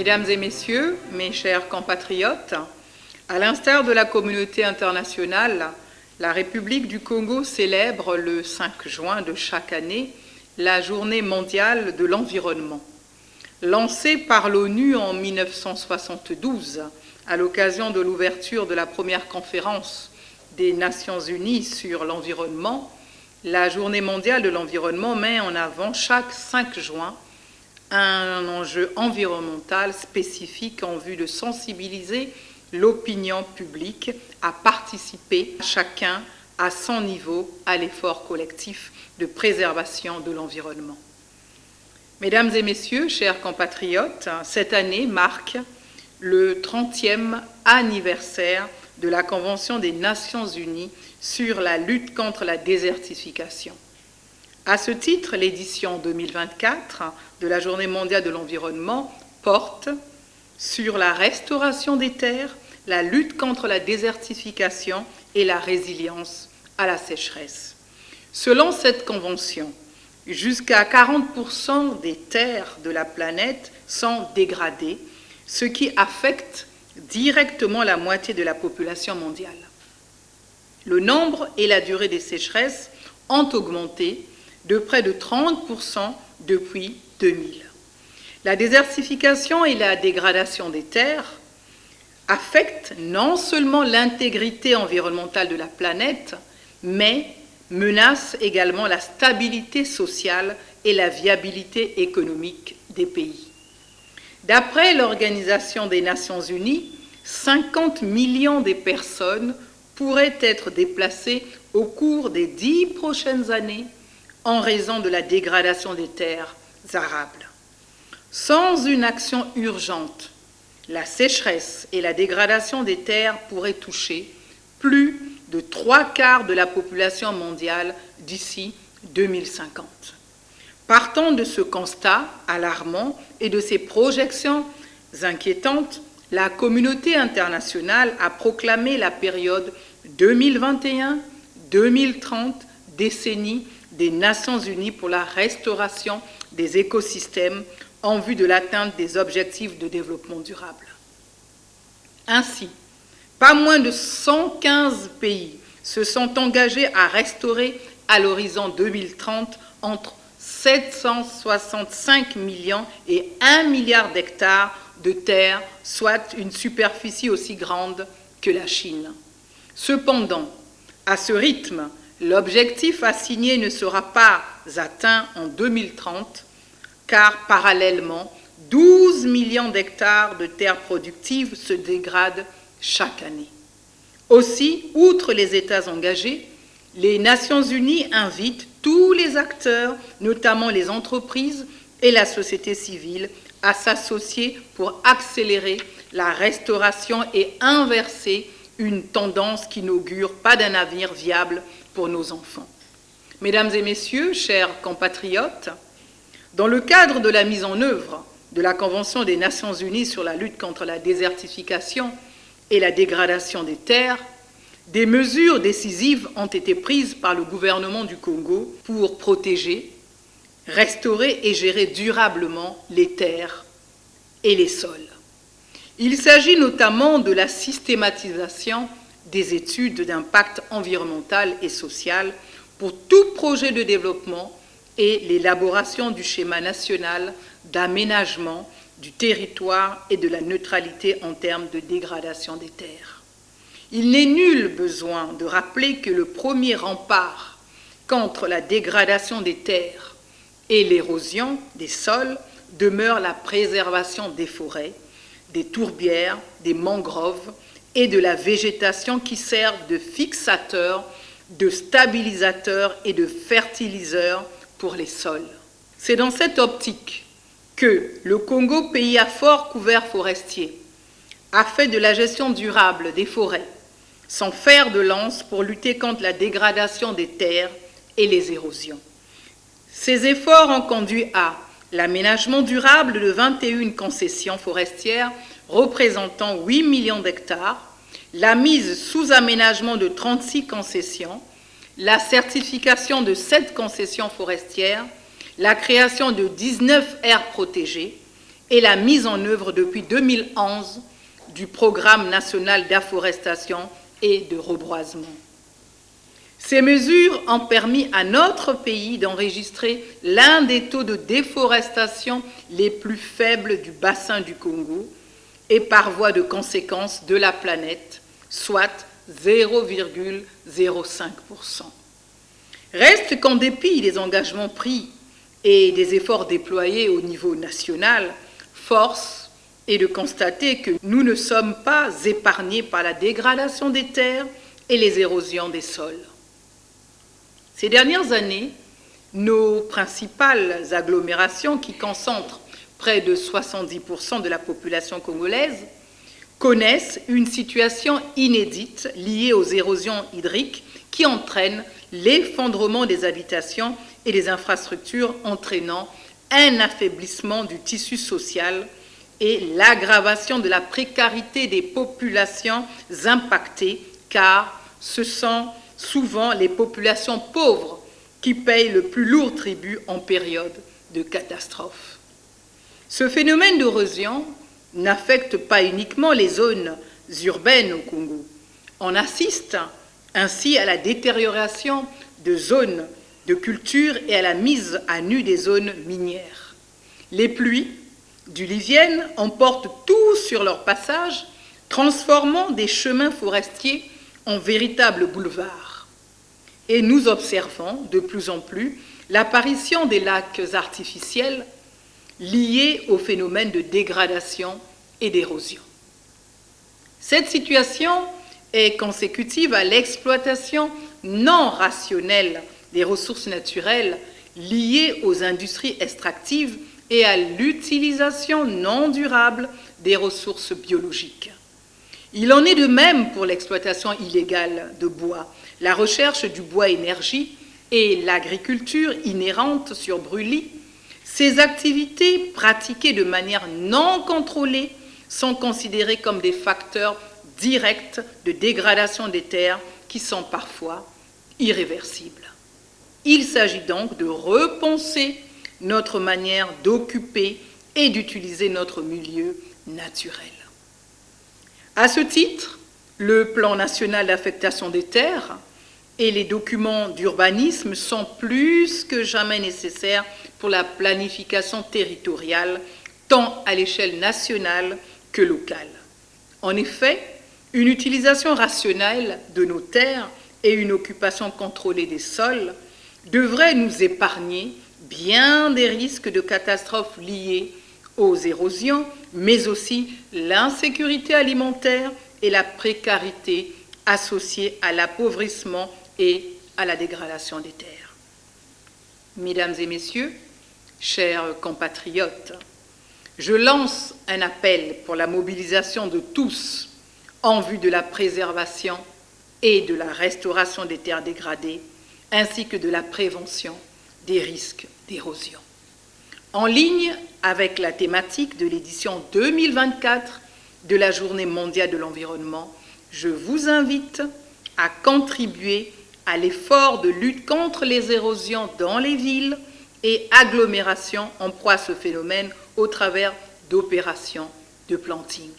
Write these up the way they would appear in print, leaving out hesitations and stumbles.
Mesdames et messieurs, mes chers compatriotes, à l'instar de la communauté internationale, la République du Congo célèbre le 5 juin de chaque année la Journée mondiale de l'environnement. Lancée par l'ONU en 1972 à l'occasion de l'ouverture de la première conférence des Nations Unies sur l'environnement, la Journée mondiale de l'environnement met en avant chaque 5 juin un enjeu environnemental spécifique en vue de sensibiliser l'opinion publique à participer, chacun à son niveau, à l'effort collectif de préservation de l'environnement. Mesdames et messieurs, chers compatriotes, cette année marque le 30e anniversaire de la Convention des Nations Unies sur la lutte contre la désertification. À ce titre, l'édition 2024 de la Journée mondiale de l'environnement porte sur la restauration des terres, la lutte contre la désertification et la résilience à la sécheresse. Selon cette convention, jusqu'à 40% des terres de la planète sont dégradées, ce qui affecte directement la moitié de la population mondiale. Le nombre et la durée des sécheresses ont augmenté de près de 30% depuis 2000. La désertification et la dégradation des terres affectent non seulement l'intégrité environnementale de la planète, mais menacent également la stabilité sociale et la viabilité économique des pays. D'après l'Organisation des Nations Unies, 50 millions de personnes pourraient être déplacées au cours des 10 prochaines années en raison de la dégradation des terres arables. Sans une action urgente, la sécheresse et la dégradation des terres pourraient toucher plus de 3/4 de la population mondiale d'ici 2050. Partant de ce constat alarmant et de ces projections inquiétantes, la communauté internationale a proclamé la période 2021-2030, décennie des Nations Unies pour la restauration des écosystèmes en vue de l'atteinte des objectifs de développement durable. Ainsi, pas moins de 115 pays se sont engagés à restaurer à l'horizon 2030 entre 765 millions et 1 milliard d'hectares de terre, soit une superficie aussi grande que la Chine. Cependant, à ce rythme, l'objectif assigné ne sera pas atteint en 2030, car parallèlement, 12 millions d'hectares de terres productives se dégradent chaque année. Aussi, outre les États engagés, les Nations Unies invitent tous les acteurs, notamment les entreprises et la société civile, à s'associer pour accélérer la restauration et inverser une tendance qui n'augure pas d'un avenir viable pour nos enfants. Mesdames et messieurs, chers compatriotes, dans le cadre de la mise en œuvre de la Convention des Nations Unies sur la lutte contre la désertification et la dégradation des terres, des mesures décisives ont été prises par le gouvernement du Congo pour protéger, restaurer et gérer durablement les terres et les sols. Il s'agit notamment de la systématisation des études d'impact environnemental et social pour tout projet de développement et l'élaboration du schéma national d'aménagement du territoire et de la neutralité en termes de dégradation des terres. Il n'est nul besoin de rappeler que le premier rempart contre la dégradation des terres et l'érosion des sols demeure la préservation des forêts, des tourbières, des mangroves et de la végétation qui servent de fixateurs, de stabilisateurs et de fertiliseurs pour les sols. C'est dans cette optique que le Congo, pays à fort couvert forestier, a fait de la gestion durable des forêts son fer de lance pour lutter contre la dégradation des terres et les érosions. Ces efforts ont conduit à l'aménagement durable de 21 concessions forestières représentant 8 millions d'hectares, la mise sous aménagement de 36 concessions, la certification de 7 concessions forestières, la création de 19 aires protégées et la mise en œuvre depuis 2011 du Programme national d'afforestation et de reboisement. Ces mesures ont permis à notre pays d'enregistrer l'un des taux de déforestation les plus faibles du bassin du Congo et par voie de conséquence de la planète, soit 0,05%. Reste qu'en dépit des engagements pris et des efforts déployés au niveau national, force est de constater que nous ne sommes pas épargnés par la dégradation des terres et les érosions des sols. Ces dernières années, nos principales agglomérations qui concentrent près de 70% de la population congolaise connaissent une situation inédite liée aux érosions hydriques qui entraînent l'effondrement des habitations et des infrastructures entraînant un affaiblissement du tissu social et l'aggravation de la précarité des populations impactées, car ce sont souvent les populations pauvres qui payent le plus lourd tribut en période de catastrophe. Ce phénomène d'érosion n'affecte pas uniquement les zones urbaines au Congo. On assiste ainsi à la détérioration de zones de culture et à la mise à nu des zones minières. Les pluies diluviennes emportent tout sur leur passage, transformant des chemins forestiers en véritables boulevards. Et nous observons de plus en plus l'apparition des lacs artificiels liés au phénomène de dégradation et d'érosion. Cette situation est consécutive à l'exploitation non rationnelle des ressources naturelles liées aux industries extractives et à l'utilisation non durable des ressources biologiques. Il en est de même pour l'exploitation illégale de bois, la recherche du bois énergie et l'agriculture inhérente sur brûlis. Ces activités pratiquées de manière non contrôlée sont considérées comme des facteurs directs de dégradation des terres qui sont parfois irréversibles. Il s'agit donc de repenser notre manière d'occuper et d'utiliser notre milieu naturel. À ce titre, le plan national d'affectation des terres et les documents d'urbanisme sont plus que jamais nécessaires pour la planification territoriale, tant à l'échelle nationale que locale. En effet, une utilisation rationnelle de nos terres et une occupation contrôlée des sols devraient nous épargner bien des risques de catastrophes liées aux érosions, mais aussi l'insécurité alimentaire et la précarité associée à l'appauvrissement et à la dégradation des terres. Mesdames et messieurs, chers compatriotes, je lance un appel pour la mobilisation de tous en vue de la préservation et de la restauration des terres dégradées, ainsi que de la prévention des risques d'érosion. En ligne avec la thématique de l'édition 2024 de la Journée mondiale de l'environnement, je vous invite à contribuer à l'effort de lutte contre les érosions dans les villes et agglomérations en proie à ce phénomène au travers d'opérations de planting.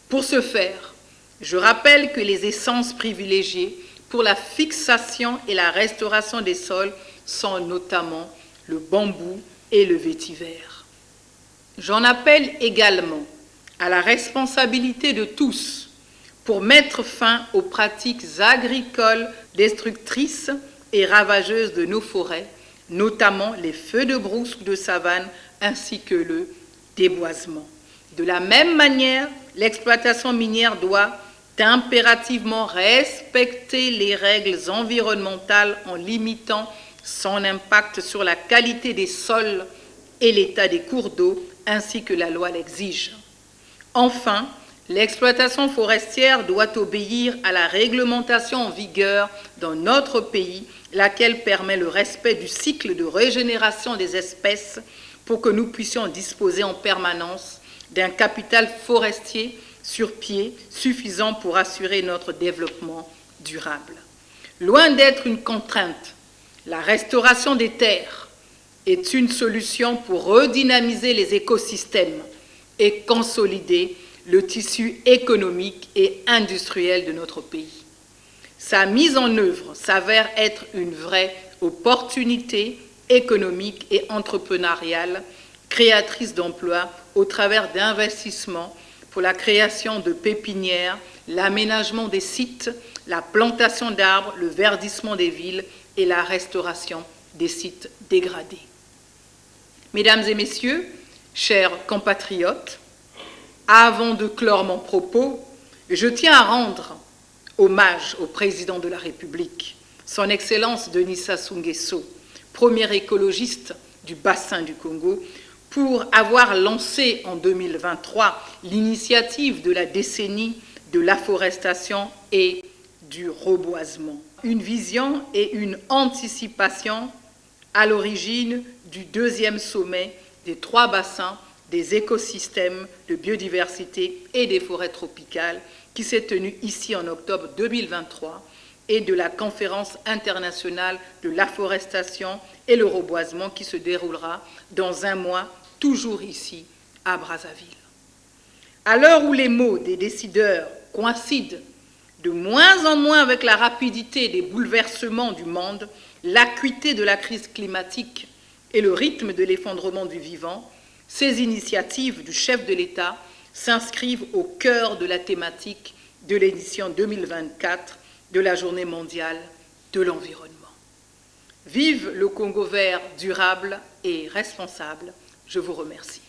Pour ce faire, je rappelle que les essences privilégiées pour la fixation et la restauration des sols sont notamment le bambou et le vétiver. J'en appelle également à la responsabilité de tous pour mettre fin aux pratiques agricoles destructrices et ravageuses de nos forêts, notamment les feux de brousse ou de savane, ainsi que le déboisement. De la même manière, l'exploitation minière doit impérativement respecter les règles environnementales en limitant son impact sur la qualité des sols et l'état des cours d'eau, ainsi que la loi l'exige. Enfin, l'exploitation forestière doit obéir à la réglementation en vigueur dans notre pays, laquelle permet le respect du cycle de régénération des espèces pour que nous puissions disposer en permanence d'un capital forestier sur pied suffisant pour assurer notre développement durable. Loin d'être une contrainte, la restauration des terres est une solution pour redynamiser les écosystèmes et consolider le tissu économique et industriel de notre pays. Sa mise en œuvre s'avère être une vraie opportunité économique et entrepreneuriale, créatrice d'emplois au travers d'investissements pour la création de pépinières, l'aménagement des sites, la plantation d'arbres, le verdissement des villes et la restauration des sites dégradés. Mesdames et messieurs, chers compatriotes, avant de clore mon propos, je tiens à rendre hommage au président de la République, son Excellence Denis Sassou Nguesso, premier écologiste du bassin du Congo, pour avoir lancé en 2023 l'initiative de la décennie de l'afforestation et du reboisement. Une vision et une anticipation à l'origine du deuxième sommet des 3 bassins des écosystèmes de biodiversité et des forêts tropicales qui s'est tenu ici en octobre 2023 et de la conférence internationale de l'afforestation et le reboisement qui se déroulera dans un mois, toujours ici à Brazzaville. À l'heure où les mots des décideurs coïncident de moins en moins avec la rapidité des bouleversements du monde, l'acuité de la crise climatique et le rythme de l'effondrement du vivant, ces initiatives du chef de l'État s'inscrivent au cœur de la thématique de l'édition 2024 de la Journée mondiale de l'environnement. Vive le Congo vert durable et responsable. Je vous remercie.